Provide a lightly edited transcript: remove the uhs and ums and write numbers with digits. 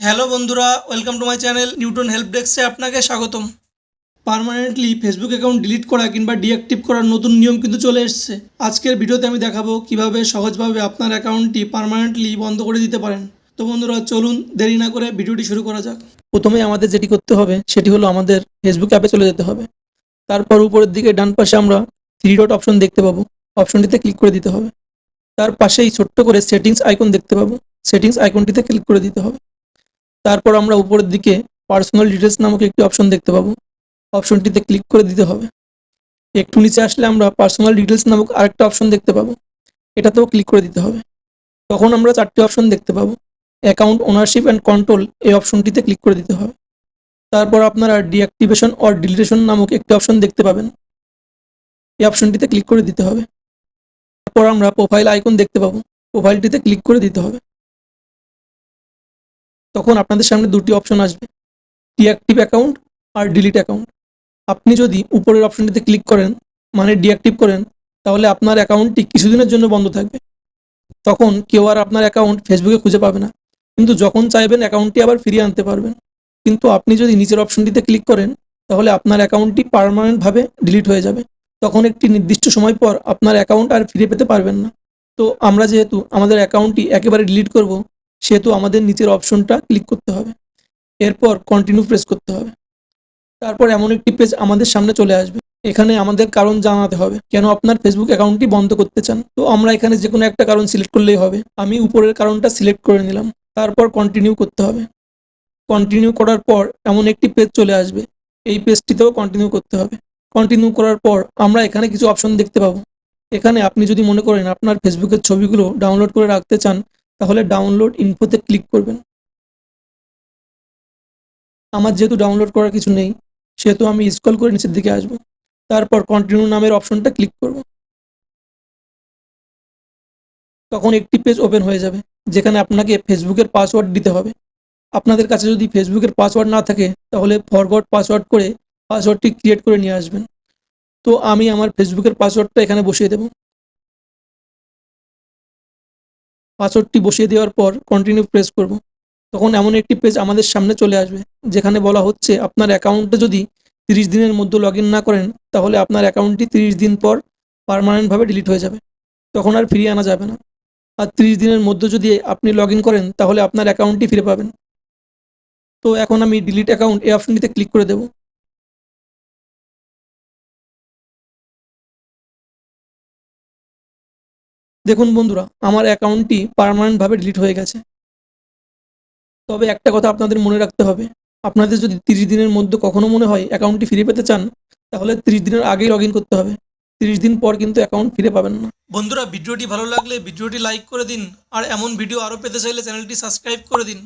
Hello বন্ধুরা, welcome to my channel Newton help ডেস্কে আপনাকে স্বাগতম। পার্মানেন্টলি ফেসবুক অ্যাকাউন্ট ডিলিট করা কিংবা ডিঅ্যাক্টিভ করার নতুন নিয়ম কিন্তু চলে এসেছে। আজকের ভিডিওতে আমি দেখাবো কিভাবে সহজভাবে আপনার অ্যাকাউন্টটি পার্মানেন্টলি বন্ধ করে দিতে পারেন। তো বন্ধুরা চলুন দেরি না করে ভিডিওটি শুরু করা যাক। প্রথমে আমাদের যেটি করতে হবে সেটি হলো আমাদের ফেসবুক অ্যাপে চলে যেতে হবে। তারপর উপরের দিকে ডান পাশে আমরা থ্রি ডট অপশন দেখতে পাবো, অপশনটিতে ক্লিক করে দিতে হবে। তার পাশেই ছোট্ট করে সেটিংস আইকন দেখতে পাবো, সেটিংস আইকনটিতে ক্লিক করে দিতে হবে। তারপর আমরা উপরের দিকে পার্সোনাল ডিটেলস নামক একটি অপশন দেখতে পাবো, অপশনটিতে ক্লিক করে দিতে হবে। একটু নিচে আসলে আমরা পার্সোনাল ডিটেলস নামক আরেকটা অপশন দেখতে পাবো, এটাতেও ক্লিক করে দিতে হবে। তখন আমরা চারটি অপশন দেখতে পাবো। অ্যাকাউন্ট ওনারশিপ অ্যান্ড কন্ট্রোল এই অপশনটিতে ক্লিক করে দিতে হবে। তারপর আপনারা ডিঅ্যাক্টিভেশন অর ডিলিটেশন নামক একটি অপশন দেখতে পাবেন, এই অপশনটিতে ক্লিক করে দিতে হবে। তারপর আমরা প্রোফাইল আইকন দেখতে পাবো, প্রোফাইলটিতে ক্লিক করে দিতে হবে। তখন আপনাদের সামনে দুটি অপশন আসবে, ডিঅ্যাক্টিভ অ্যাকাউন্ট আর ডিলিট অ্যাকাউন্ট। আপনি যদি উপরের অপশনটিতে ক্লিক করেন মানে ডিঅ্যাক্টিভ করেন, তাহলে আপনার অ্যাকাউন্টটি কিছুদিনের জন্য বন্ধ থাকবে। তখন কেউ আর আপনার অ্যাকাউন্ট ফেসবুকে খুঁজে পাবে না, কিন্তু যখন চাইবেন অ্যাকাউন্টটি আবার ফিরিয়ে আনতে পারবেন। কিন্তু আপনি যদি নিচের অপশনটিতে ক্লিক করেন, তাহলে আপনার অ্যাকাউন্টটি পার্মানেন্টভাবে ডিলিট হয়ে যাবে। তখন একটি নির্দিষ্ট সময় পর আপনার অ্যাকাউন্ট আর ফিরে পেতে পারবেন না। তো আমরা যেহেতু আমাদের অ্যাকাউন্টটি একেবারে ডিলিট করব, সেহেতু আমাদের নিচের অপশনটা ক্লিক করতে হবে। এরপর কন্টিনিউ প্রেস করতে হবে। তারপর এমন একটি পেজ আমাদের সামনে চলে আসবে। এখানে আমাদের কারণ জানাতে হবে কেন আপনার ফেসবুক অ্যাকাউন্টটি বন্ধ করতে চান। তো আমরা এখানে যে কোনো একটা কারণ সিলেক্ট করলেই হবে। আমি উপরের কারণটা সিলেক্ট করে নিলাম। তারপর কন্টিনিউ করতে হবে। কন্টিনিউ করার পর এমন একটি পেজ চলে আসবে, এই পেজটিতেও কন্টিনিউ করতে হবে। কন্টিনিউ করার পর আমরা এখানে কিছু অপশন দেখতে পাবো। এখানে আপনি যদি মনে করেন আপনার ফেসবুকের ছবিগুলো ডাউনলোড করে রাখতে চান, তাহলে ডাউনলোড ইনফোতে ক্লিক করবেন। আমার যেহেতু ডাউনলোড করার কিছু নেই, সেহেতু আমি স্ক্রল করে নিচের দিকে আসব। তারপর কন্টিনিউ নামের অপশনটা ক্লিক করব। তখন একটি পেজ ওপেন হয়ে যাবে, যেখানে আপনাকে ফেসবুকের পাসওয়ার্ড দিতে হবে। আপনাদের কাছে যদি ফেসবুকের পাসওয়ার্ড না থাকে, তাহলে ফরগট পাসওয়ার্ড করে পাসওয়ার্ডটি ক্রিয়েট করে নিয়ে আসবেন। তো আমি আমার ফেসবুকের পাসওয়ার্ডটা এখানে বসিয়ে দেব। পাসওয়ার্ডটি বসিয়ে দেওয়ার পর কন্টিনিউ প্রেস করব। তখন এমন একটি পেজ আমাদের সামনে চলে আসবে, যেখানে বলা হচ্ছে আপনার অ্যাকাউন্টে যদি 30 দিনের মধ্যে লগ ইন না করেন, তাহলে আপনার অ্যাকাউন্টটি 30 দিন পর পার্মানেন্টভাবে ডিলিট হয়ে যাবে। তখন আর ফিরিয়ে আনা যাবে না। আর 30 দিনের মধ্যে যদি আপনি লগ ইন করেন, তাহলে আপনার অ্যাকাউন্টটি ফিরে পাবেন। তো এখন আমি ডিলিট অ্যাকাউন্ট এই অপশনটিতে ক্লিক করে দেব। দেখুন বন্ধুরা, আমার অ্যাকাউন্টটি পার্মানেন্টভাবে ডিলিট হয়ে গেছে। তবে একটা কথা আপনাদের মনে রাখতে হবে, আপনাদের যদি 30 দিনের মধ্যে কখনো মনে হয় অ্যাকাউন্টটি ফিরে পেতে চান, তাহলে 30 দিনের আগেই লগ ইন করতে হবে। 30 দিন পর কিন্তু অ্যাকাউন্ট ফিরে পাবেন না। বন্ধুরা ভিডিওটি ভালো লাগলে ভিডিওটি লাইক করে দিন, আর এমন ভিডিও আরও পেতে চাইলে চ্যানেলটি সাবস্ক্রাইব করে দিন।